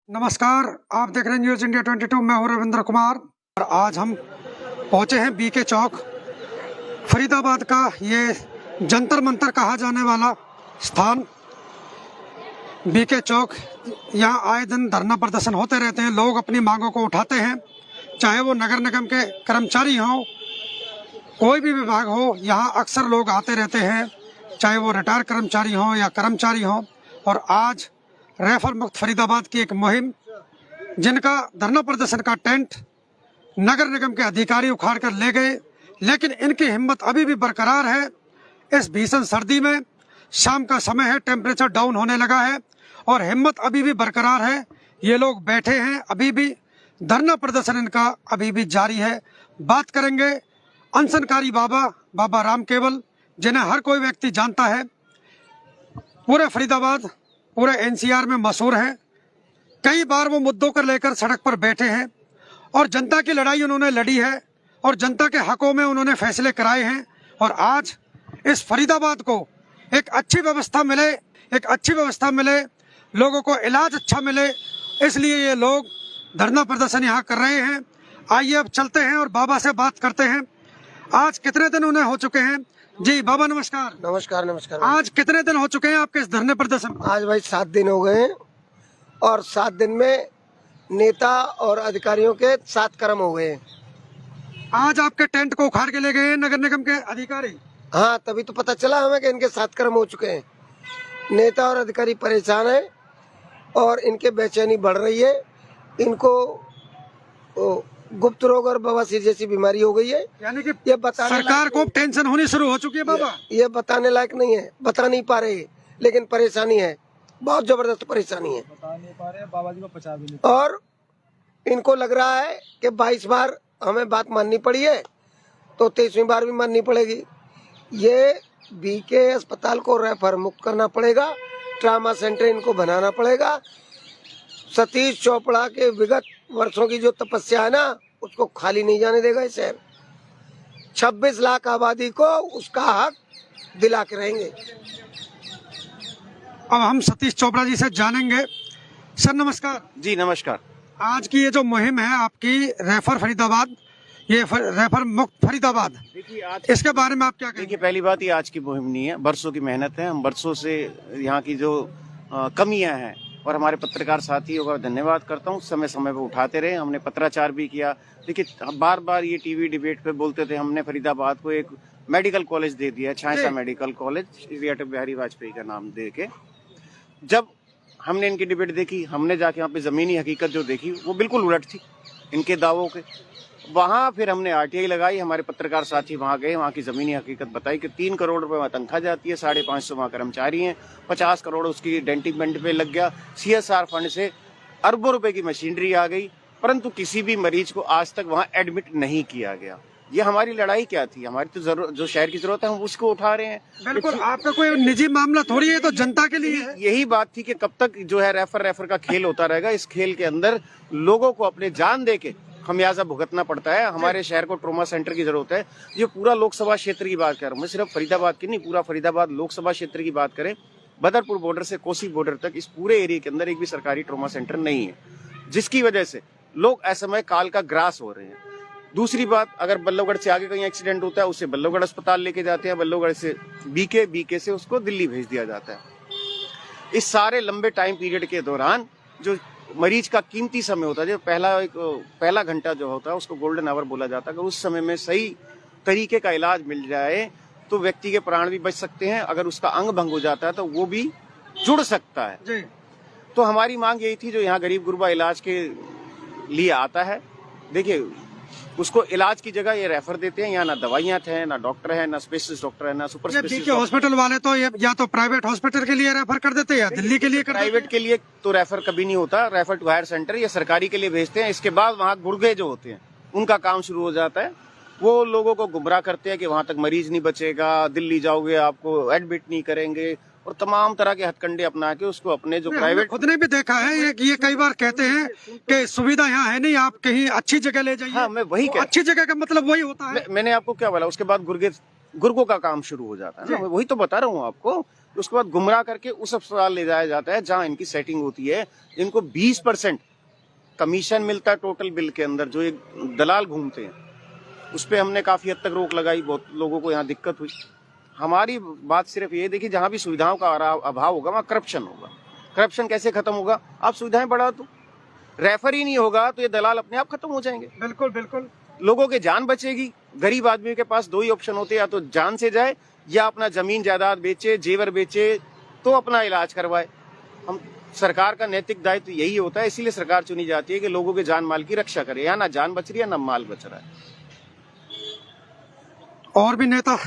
नमस्कार, आप देख रहे हैं न्यूज इंडिया 22। मैं हूं रविंद्र कुमार और आज हम पहुंचे हैं बीके चौक। फरीदाबाद का ये जंतर मंतर कहा जाने वाला स्थान बीके चौक। यहाँ आए दिन धरना प्रदर्शन होते रहते हैं, लोग अपनी मांगों को उठाते हैं, चाहे वो नगर निगम के कर्मचारी हों, कोई भी विभाग हो। यहाँ अक्सर लोग आते रहते हैं, चाहे वो रिटायर कर्मचारी हों या कर्मचारी हों। और आज रैफर मुक्त फरीदाबाद की एक मुहिम, जिनका धरना प्रदर्शन का टेंट नगर निगम के अधिकारी उखाड़ कर ले गए, लेकिन इनकी हिम्मत अभी भी बरकरार है। इस भीषण सर्दी में शाम का समय है, टेम्परेचर डाउन होने लगा है और हिम्मत अभी भी बरकरार है। ये लोग बैठे हैं, अभी भी धरना प्रदर्शन इनका अभी भी जारी है। बात करेंगे अनशनकारी बाबा राम केवल, जिन्हें हर कोई व्यक्ति जानता है, पूरे फरीदाबाद पूरे एनसीआर में मशहूर है। कई बार वो मुद्दों को लेकर सड़क पर बैठे हैं और जनता की लड़ाई उन्होंने लड़ी है और जनता के हकों में उन्होंने फैसले कराए हैं। और आज इस फरीदाबाद को एक अच्छी व्यवस्था मिले, लोगों को इलाज अच्छा मिले, इसलिए ये लोग धरना प्रदर्शन यहाँ कर रहे हैं। आइए अब चलते हैं और बाबा से बात करते हैं। आज कितने दिन उन्हें हो चुके हैं? जी बाबा नमस्कार। नमस्कार। नमस्कार। आज कितने दिन हो चुके हैं आपके इस धरने प्रदर्शन? आज भाई 7 दिन हो गए हैं और 7 दिन में नेता और अधिकारियों के 7 कर्म हो गए हैं। आज आपके टेंट को उखाड़ के ले गए हैं नगर निगम के अधिकारी। हाँ, तभी तो पता चला हमें कि इनके 7 कर्म हो चुके हैं। नेता और अधिकारी परेशान हैं और इनके बेचैनी बढ़ रही है। इनको गुप्त रोग और बवासीर जैसी बीमारी हो गई है। यानी कि ये बताने सरकार को टेंशन होनी शुरू हो चुकी है बाबा। ये बताने लायक नहीं है, बता नहीं पा रहे, लेकिन परेशानी है, बहुत जबरदस्त परेशानी है। बता नहीं पा रहे, बाबा जी को पचा भी नहीं। और इनको लग रहा है कि 22 बार हमें बात माननी पड़ी है तो 23वीं बार भी माननी पड़ेगी। ये बीके अस्पताल को रेफर मुक्त करना पड़ेगा, ट्रामा सेंटर इनको बनाना पड़ेगा। सतीश चोपड़ा के विगत वर्षों की जो तपस्या है ना, उसको खाली नहीं जाने देगा ये शहर। 26 लाख आबादी को उसका हक दिला के रहेंगे। अब हम सतीश चोपड़ा जी से जानेंगे। सर नमस्कार। जी नमस्कार। आज की ये जो मुहिम है आपकी रेफर फरीदाबाद, ये रेफर मुक्त फरीदाबाद, देखिए आज इसके बारे में आप क्या कहेंगे? देखिए पहली बात, ये आज की मुहिम नहीं है, बरसों की मेहनत है। हम बरसों से यहाँ की जो कमियां हैं, और हमारे पत्रकार साथियों का धन्यवाद करता हूँ, समय समय पर उठाते रहे। हमने पत्राचार भी किया। देखिए बार बार ये टीवी डिबेट पे बोलते थे, हमने फरीदाबाद को एक मेडिकल कॉलेज दे दिया, छांसा मेडिकल कॉलेज, श्री अटल बिहारी वाजपेयी का नाम दे के। जब हमने इनकी डिबेट देखी, हमने जाके यहाँ पे जमीनी हकीकत जो देखी, वो बिल्कुल उलट थी इनके दावों के। वहाँ फिर हमने आरटीआई लगाई, हमारे पत्रकार साथी वहाँ गए, वहाँ की जमीनी हकीकत बताई कि 3 करोड़ रुपए वहाँ तनख्वाह जाती है, 550 वहाँ कर्मचारी हैं, 50 करोड़ उसकी डेंटिंगमेंट पे लग गया। सीएसआर फंड से अरबों रुपए की मशीनरी आ गई, परंतु किसी भी मरीज को आज तक वहाँ एडमिट नहीं किया गया। ये हमारी लड़ाई क्या थी? हमारी तो जरूरत, जो शहर की जरूरत है, हम उसको उठा रहे हैं। बिल्कुल, आपका कोई निजी मामला थोड़ी है, तो जनता के लिए है। यही बात थी कि कब तक जो है रेफर का खेल होता रहेगा। इस खेल के अंदर लोगों को अपने जान दे के खमियाजा भुगतना पड़ता है। हमारे शहर को ट्रोमा सेंटर की जरूरत है। ये पूरा लोकसभा क्षेत्र की बात कर रहा हूँ मैं, सिर्फ फरीदाबाद की नहीं, पूरा फरीदाबाद लोकसभा क्षेत्र की बात करें, बदरपुर बॉर्डर से कोसी बॉर्डर तक, इस पूरे एरिया के अंदर एक भी सरकारी ट्रोमा सेंटर नहीं है, जिसकी वजह से लोग असमय काल का ग्रास हो रहे हैं। दूसरी बात, अगर बल्लभगढ़ से आगे कहीं एक्सीडेंट होता है, उसे बल्लभगढ़ अस्पताल लेके जाते हैं, बल्लभगढ़ से बीके से उसको दिल्ली भेज दिया जाता है। इस सारे लंबे टाइम पीरियड के दौरान जो मरीज का कीमती समय होता है, जो पहला घंटा जो होता है, उसको गोल्डन आवर बोला जाता है, अगर उस समय में सही तरीके का इलाज मिल जाए तो व्यक्ति के प्राण भी बच सकते हैं। अगर उसका अंग भंग हो जाता है तो वो भी जुड़ सकता है जी। तो हमारी मांग यही थी, जो यहाँ गरीब गुरबा इलाज के लिए आता है, देखिए उसको इलाज की जगह ये रेफर देते हैं। यहाँ ना दवाइयाँ हैं, ना डॉक्टर है, ना स्पेशलिस्ट डॉक्टर है, ना सुपर स्पेशलिस्ट। हॉस्पिटल वाले तो या तो प्राइवेट हॉस्पिटल के लिए रेफर कर देते हैं या दिल्ली के लिए कर देते हैं। प्राइवेट के लिए तो रेफर कभी नहीं होता, रेफर टू हायर सेंटर या सरकारी के लिए भेजते हैं। इसके बाद वहाँ गुर्गे जो होते हैं, उनका काम शुरू हो जाता है। वो लोगों को गुमराह करते हैं कि वहां तक मरीज नहीं बचेगा, दिल्ली जाओगे आपको एडमिट नहीं करेंगे, और तमाम तरह के हथकंडे अपना के उसको अपने जो प्राइवेट। खुद ने भी देखा है ये कई बार कहते हैं कि सुविधा यहाँ है नहीं, आप कहीं अच्छी जगह ले जाइए। हाँ, मैं वही कह, अच्छी जगह का मतलब वही होता है। मैंने आपको क्या बोला, उसके बाद गुर्गों का काम शुरू हो जाता है ना, मैं वही तो बता रहा हूँ आपको। उसके बाद गुमराह करके उस अस्पताल ले जाया जाता है जहां इनकी सेटिंग होती है। इनको 20% कमीशन मिलता है टोटल बिल के अंदर, जो एक दलाल घूमते हैं। उस पर हमने काफी हद तक रोक लगाई, बहुत लोगों को यहाँ दिक्कत हुई। हमारी बात सिर्फ ये देखिए, जहां भी सुविधाओं का अभाव होगा वहां करप्शन होगा। करप्शन कैसे खत्म होगा? आप सुविधाएं बढ़ा दो, रेफर ही नहीं होगा तो ये दलाल अपने आप खत्म हो जाएंगे। बिल्कुल बिल्कुल, लोगों की जान बचेगी। गरीब आदमी के पास दो ही ऑप्शन होते हैं, या तो जान से जाए या अपना जमीन जायदाद बेचे, जेवर बेचे तो अपना इलाज करवाए। हम सरकार का नैतिक दायित्व यही होता है, इसीलिए सरकार चुनी जाती है कि लोगों के जान माल की रक्षा करे। यहाँ ना जान बच रही है ना माल बच रहा है। और भी नेता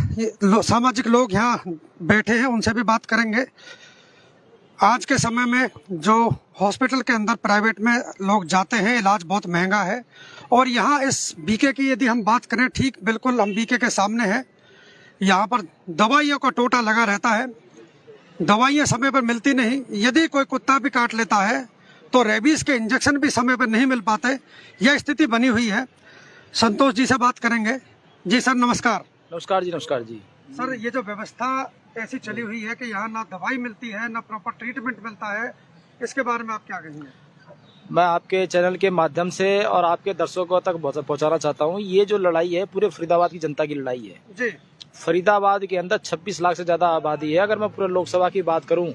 सामाजिक लोग यहाँ बैठे हैं, उनसे भी बात करेंगे। आज के समय में जो हॉस्पिटल के अंदर प्राइवेट में लोग जाते हैं, इलाज बहुत महंगा है। और यहाँ इस बीके की यदि हम बात करें, ठीक बिल्कुल हम बीके के सामने हैं। यहाँ पर दवाइयों का टोटा लगा रहता है, दवाइयाँ समय पर मिलती नहीं। यदि कोई कुत्ता भी काट लेता है तो रेबीज के इंजेक्शन भी समय पर नहीं मिल पाते। यह स्थिति बनी हुई है। संतोष जी से बात करेंगे। जी सर, नमस्कार। नमस्कार जी, नमस्कार जी। सर, ये जो व्यवस्था ऐसी चली हुई है कि यहाँ ना दवाई मिलती है ना प्रॉपर ट्रीटमेंट मिलता है, इसके बारे में आप क्या कहेंगे? मैं आपके चैनल के माध्यम से और आपके दर्शकों तक पहुंचाना चाहता हूं, ये जो लड़ाई है पूरे फरीदाबाद की जनता की लड़ाई है जी। फरीदाबाद के अंदर 26 लाख से ज्यादा आबादी है। अगर मैं पूरे लोकसभा की बात करूं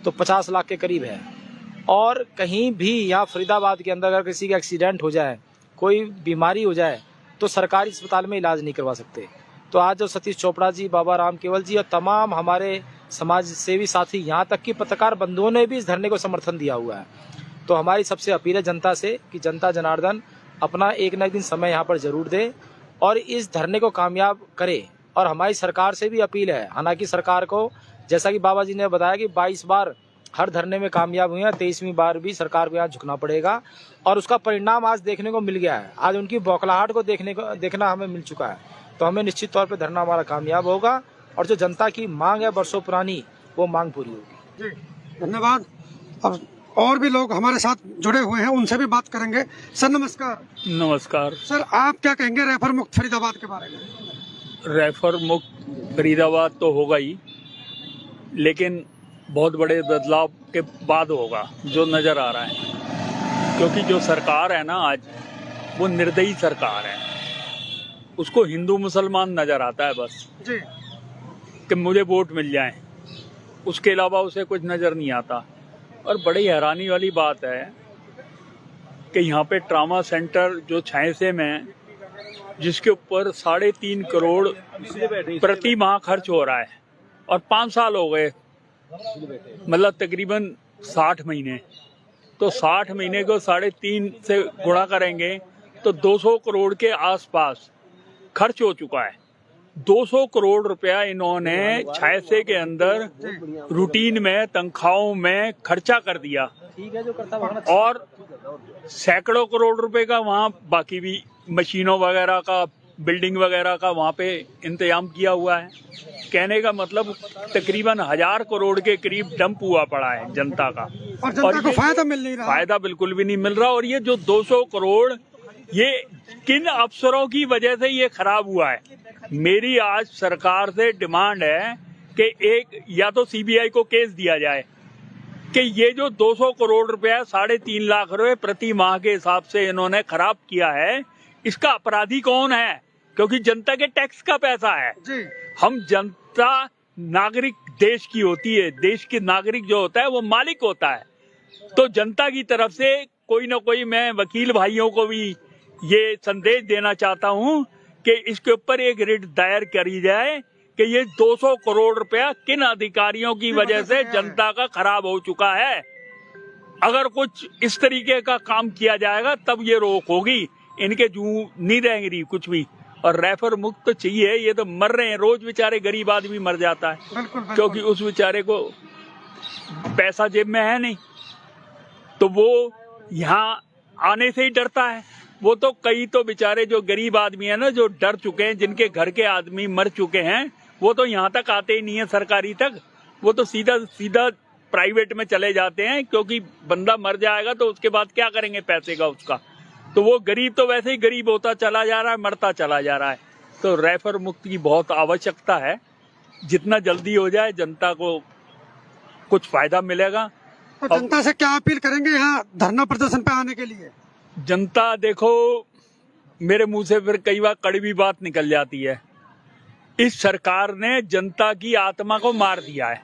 तो 50 लाख के करीब है। और कहीं भी यहाँ फरीदाबाद के अंदर अगर किसी का एक्सीडेंट हो जाए, कोई बीमारी हो जाए, तो सरकारी अस्पताल में इलाज नहीं करवा सकते। तो आज जो सतीश चोपड़ा जी, बाबा राम केवल जी और तमाम हमारे समाज सेवी साथी, यहाँ तक कि पत्रकार बंधुओं ने भी इस धरने को समर्थन दिया हुआ है। तो हमारी सबसे अपील है जनता से कि जनता जनार्दन अपना एक न एक दिन समय यहाँ पर जरूर दे और इस धरने को कामयाब करे। और हमारी सरकार से भी अपील है, हालांकि सरकार को, जैसा कि बाबा जी ने बताया कि 22 बार हर धरने में कामयाब हुए हैं, 23वीं बार भी सरकार को यहाँ झुकना पड़ेगा। और उसका परिणाम आज देखने को मिल गया है। आज उनकी बौखलाहट को देखना हमें मिल चुका है। तो हमें निश्चित तौर पर धरना हमारा कामयाब होगा और जो जनता की मांग है वर्षों पुरानी, वो मांग पूरी होगी। जी, धन्यवाद। अब और भी लोग हमारे साथ जुड़े हुए हैं, उनसे भी बात करेंगे। सर, नमस्कार। नमस्कार सर, आप क्या कहेंगे रेफर मुक्त फरीदाबाद के बारे में? रेफर मुक्त फरीदाबाद तो होगा ही, लेकिन बहुत बड़े बदलाव के बाद होगा जो नज़र आ रहा है। क्योंकि जो सरकार है ना आज, वो निर्दयी सरकार है। उसको हिंदू मुसलमान नज़र आता है बस जी, कि मुझे वोट मिल जाए, उसके अलावा उसे कुछ नज़र नहीं आता। और बड़ी हैरानी वाली बात है कि यहाँ पे ट्रामा सेंटर जो छायसे में, जिसके ऊपर 3.5 करोड़ प्रति माह खर्च हो रहा है और 5 साल हो गए, मतलब तकरीबन 60 महीने, तो 60 महीने को 3.5 से गुणा करेंगे तो 200 करोड़ के आसपास खर्च हो चुका है। 200 करोड़ रुपया इन्होंने छायसे के अंदर रूटीन में, तनख्वाहों में खर्चा कर दिया। और सैकड़ों करोड़ रुपए का वहाँ बाकी भी मशीनों वगैरह का, बिल्डिंग वगैरह का वहाँ पे इंतजाम किया हुआ है। कहने का मतलब तकरीबन 1000 करोड़ के करीब डंप हुआ पड़ा है जनता का, और जनता को फायदा मिल नहीं रहा। फायदा बिल्कुल भी नहीं मिल रहा। और ये जो 200 करोड़, ये किन अफसरों की वजह से ये खराब हुआ है? मेरी आज सरकार से डिमांड है कि एक, या तो सीबीआई को केस दिया जाए कि ये जो 200 करोड़ रुपया 3.5 लाख रुपए प्रति माह के हिसाब से इन्होंने खराब किया है, इसका अपराधी कौन है? क्योंकि जनता के टैक्स का पैसा है जी। हम जनता नागरिक देश की होती है, देश के नागरिक जो होता है वो मालिक होता है। तो जनता की तरफ से कोई ना कोई, मैं वकील भाइयों को भी ये संदेश देना चाहता हूं कि इसके ऊपर एक रिट दायर करी जाए कि ये 200 करोड़ रुपया किन अधिकारियों की वजह से जनता का खराब हो चुका है। अगर कुछ इस तरीके का काम किया जाएगा तब ये रोक होगी। इनके जू नहीं रहेंगी कुछ भी। और रेफर मुक्त तो चाहिए, ये तो मर रहे हैं रोज, बेचारे गरीब आदमी मर जाता है। बिल्कुल। क्योंकि उस बेचारे को पैसा जेब में है नहीं, तो वो यहाँ आने से ही डरता है। वो तो कई तो बेचारे जो गरीब आदमी है ना, जो डर चुके हैं, जिनके घर के आदमी मर चुके हैं, वो तो यहाँ तक आते ही नहीं है सरकारी तक। वो तो सीधा सीधा प्राइवेट में चले जाते हैं, क्योंकि बंदा मर जाएगा तो उसके बाद क्या करेंगे पैसे का उसका। तो वो गरीब तो वैसे ही गरीब होता चला जा रहा है, मरता चला जा रहा है। तो रेफर मुक्त की बहुत आवश्यकता है। जितना जल्दी हो जाए जनता को कुछ फायदा मिलेगा। तो जनता से क्या अपील करेंगे यहाँ धरना प्रदर्शन पे आने के लिए? जनता देखो, मेरे मुंह से फिर कई बार कड़वी बात निकल जाती है। इस सरकार ने जनता की आत्मा को मार दिया है,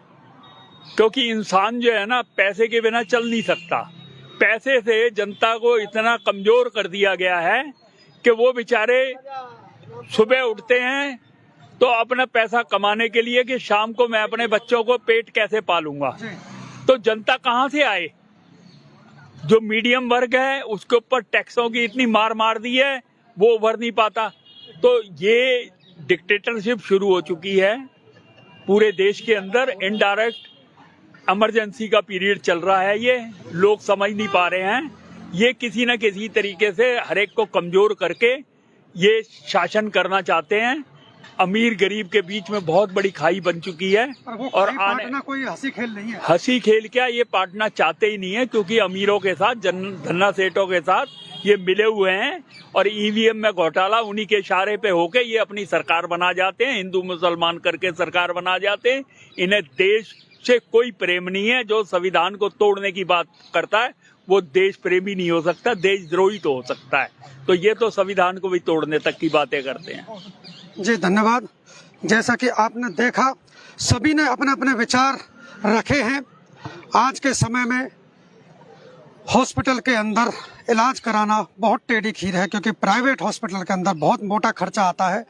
क्योंकि इंसान जो है ना पैसे के बिना चल नहीं सकता। पैसे से जनता को इतना कमजोर कर दिया गया है कि वो बेचारे सुबह उठते हैं तो अपना पैसा कमाने के लिए कि शाम को मैं अपने बच्चों को पेट कैसे पालूंगा। तो जनता कहाँ से आए? जो मीडियम वर्ग है उसके ऊपर टैक्सों की इतनी मार दी है, वो उभर नहीं पाता। तो ये डिक्टेटरशिप शुरू हो चुकी है पूरे देश के अंदर। इनडायरेक्ट इमरजेंसी का पीरियड चल रहा है, ये लोग समझ नहीं पा रहे हैं। ये किसी न किसी तरीके से हर एक को कमजोर करके ये शासन करना चाहते हैं। अमीर गरीब के बीच में बहुत बड़ी खाई बन चुकी है। और पाटना कोई हंसी खेल नहीं है। हंसी खेल क्या, ये पाटना चाहते ही नहीं है, क्योंकि अमीरों के साथ धन्ना सेठों के साथ ये मिले हुए हैं और ईवीएम में घोटाला उन्हीं के इशारे पे होके ये अपनी सरकार बना जाते हैं, हिंदू मुसलमान करके सरकार बना जाते हैं। इन्हें देश से कोई प्रेम नहीं है। जो संविधान को तोड़ने की बात करता है वो देश प्रेमी नहीं हो सकता, देशद्रोही तो हो सकता है। तो ये तो संविधान को भी तोड़ने तक की बातें करते हैं। जी धन्यवाद। जैसा कि आपने देखा, सभी ने अपने अपने विचार रखे हैं। आज के समय में हॉस्पिटल के अंदर इलाज कराना बहुत टेढ़ी खीर है, क्योंकि प्राइवेट हॉस्पिटल के अंदर बहुत मोटा खर्चा आता है।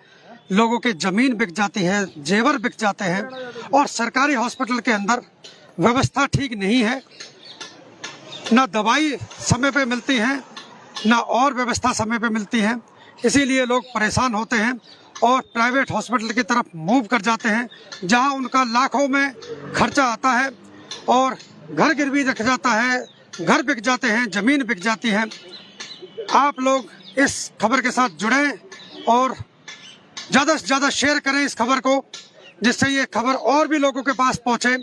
लोगों की जमीन बिक जाती है, जेवर बिक जाते हैं, और सरकारी हॉस्पिटल के अंदर व्यवस्था ठीक नहीं है। ना दवाई समय पे मिलती है, ना और व्यवस्था समय पे मिलती है। इसीलिए लोग परेशान होते हैं और प्राइवेट हॉस्पिटल की तरफ मूव कर जाते हैं, जहां उनका लाखों में खर्चा आता है और घर गिरवी रख जाता है, घर बिक जाते हैं, जमीन बिक जाती है। आप लोग इस खबर के साथ जुड़ें और ज़्यादा से ज़्यादा शेयर करें इस खबर को, जिससे ये खबर और भी लोगों के पास पहुंचे।